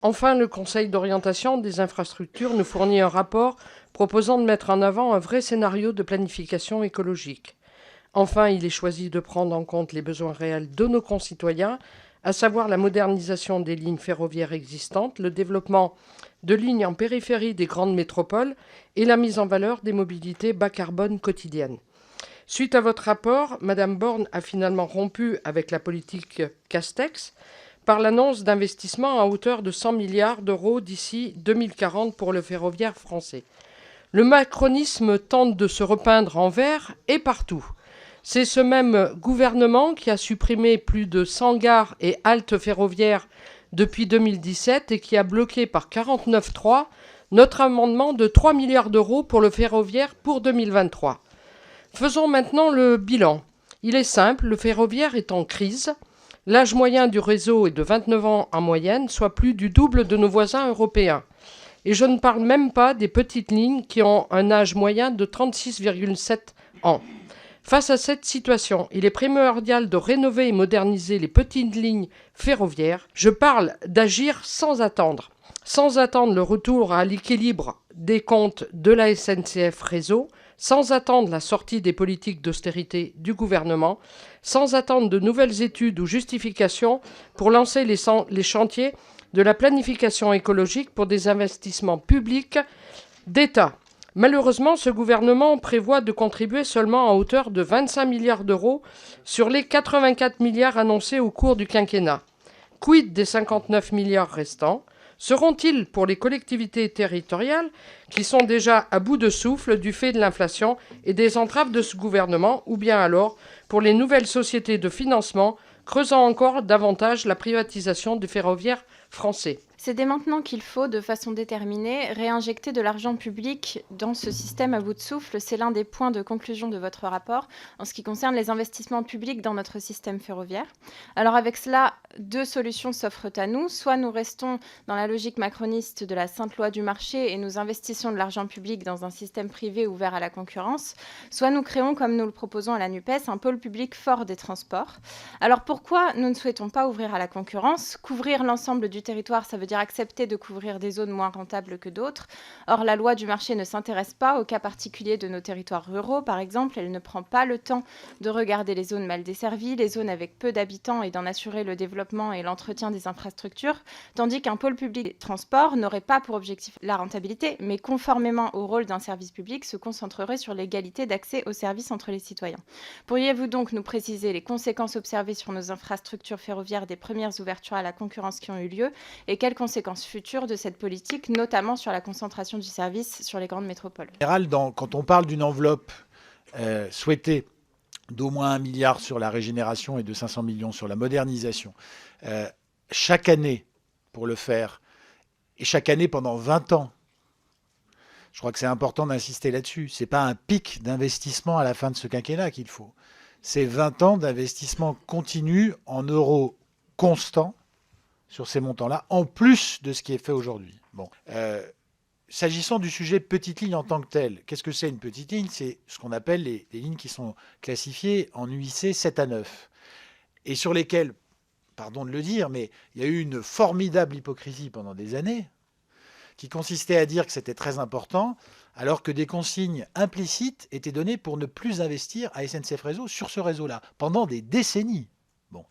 Enfin, le Conseil d'orientation des infrastructures nous fournit un rapport proposant de mettre en avant un vrai scénario de planification écologique. Enfin, il est choisi de prendre en compte les besoins réels de nos concitoyens, à savoir la modernisation des lignes ferroviaires existantes, le développement de lignes en périphérie des grandes métropoles et la mise en valeur des mobilités bas carbone quotidiennes. Suite à votre rapport, Madame Borne a finalement rompu avec la politique Castex par l'annonce d'investissements à hauteur de 100 milliards d'euros d'ici 2040 pour le ferroviaire français. Le macronisme tente de se repeindre en vert et partout. C'est ce même gouvernement qui a supprimé plus de 100 gares et haltes ferroviaires depuis 2017 et qui a bloqué par 49.3 notre amendement de 3 milliards d'euros pour le ferroviaire pour 2023. Faisons maintenant le bilan. Il est simple, le ferroviaire est en crise. L'âge moyen du réseau est de 29 ans en moyenne, soit plus du double de nos voisins européens. Et je ne parle même pas des petites lignes qui ont un âge moyen de 36,7 ans. Face à cette situation, il est primordial de rénover et moderniser les petites lignes ferroviaires. Je parle d'agir sans attendre. Sans attendre le retour à l'équilibre des comptes de la SNCF Réseau, sans attendre la sortie des politiques d'austérité du gouvernement, sans attendre de nouvelles études ou justifications pour lancer les chantiers de la planification écologique pour des investissements publics d'État. Malheureusement, ce gouvernement prévoit de contribuer seulement à hauteur de 25 milliards d'euros sur les 84 milliards annoncés au cours du quinquennat. Quid des 59 milliards restants? Seront-ils pour les collectivités territoriales qui sont déjà à bout de souffle du fait de l'inflation et des entraves de ce gouvernement, ou bien alors pour les nouvelles sociétés de financement creusant encore davantage la privatisation du ferroviaire français? C'est dès maintenant qu'il faut, de façon déterminée, réinjecter de l'argent public dans ce système à bout de souffle. C'est l'un des points de conclusion de votre rapport en ce qui concerne les investissements publics dans notre système ferroviaire. Alors avec cela, deux solutions s'offrent à nous. Soit nous restons dans la logique macroniste de la sainte loi du marché et nous investissons de l'argent public dans un système privé ouvert à la concurrence, soit nous créons, comme nous le proposons à la NUPES, un pôle public fort des transports. Alors pourquoi nous ne souhaitons pas ouvrir à la concurrence? Couvrir l'ensemble du territoire, ça veut dire accepter de couvrir des zones moins rentables que d'autres. Or, la loi du marché ne s'intéresse pas au cas particulier de nos territoires ruraux, par exemple. Elle ne prend pas le temps de regarder les zones mal desservies, les zones avec peu d'habitants et d'en assurer le développement et l'entretien des infrastructures, tandis qu'un pôle public des transports n'aurait pas pour objectif la rentabilité, mais conformément au rôle d'un service public, se concentrerait sur l'égalité d'accès aux services entre les citoyens. Pourriez-vous donc nous préciser les conséquences observées sur nos infrastructures ferroviaires des premières ouvertures à la concurrence qui ont eu lieu et quelles conséquences futures de cette politique, notamment sur la concentration du service sur les grandes métropoles? En général, quand on parle d'une enveloppe souhaitée d'au moins 1 milliard sur la régénération et de 500 millions sur la modernisation, chaque année pour le faire, et chaque année pendant 20 ans, je crois que c'est important d'insister là-dessus. Ce n'est pas un pic d'investissement à la fin de ce quinquennat qu'il faut. C'est 20 ans d'investissement continu en euros constants sur ces montants-là, en plus de ce qui est fait aujourd'hui. Bon. S'agissant du sujet petite ligne en tant que telle, qu'est-ce que c'est une petite ligne? C'est ce qu'on appelle les lignes qui sont classifiées en UIC 7 à 9 et sur lesquelles, pardon de le dire, mais il y a eu une formidable hypocrisie pendant des années qui consistait à dire que c'était très important, alors que des consignes implicites étaient données pour ne plus investir à SNCF Réseau sur ce réseau-là, pendant des décennies. Bon.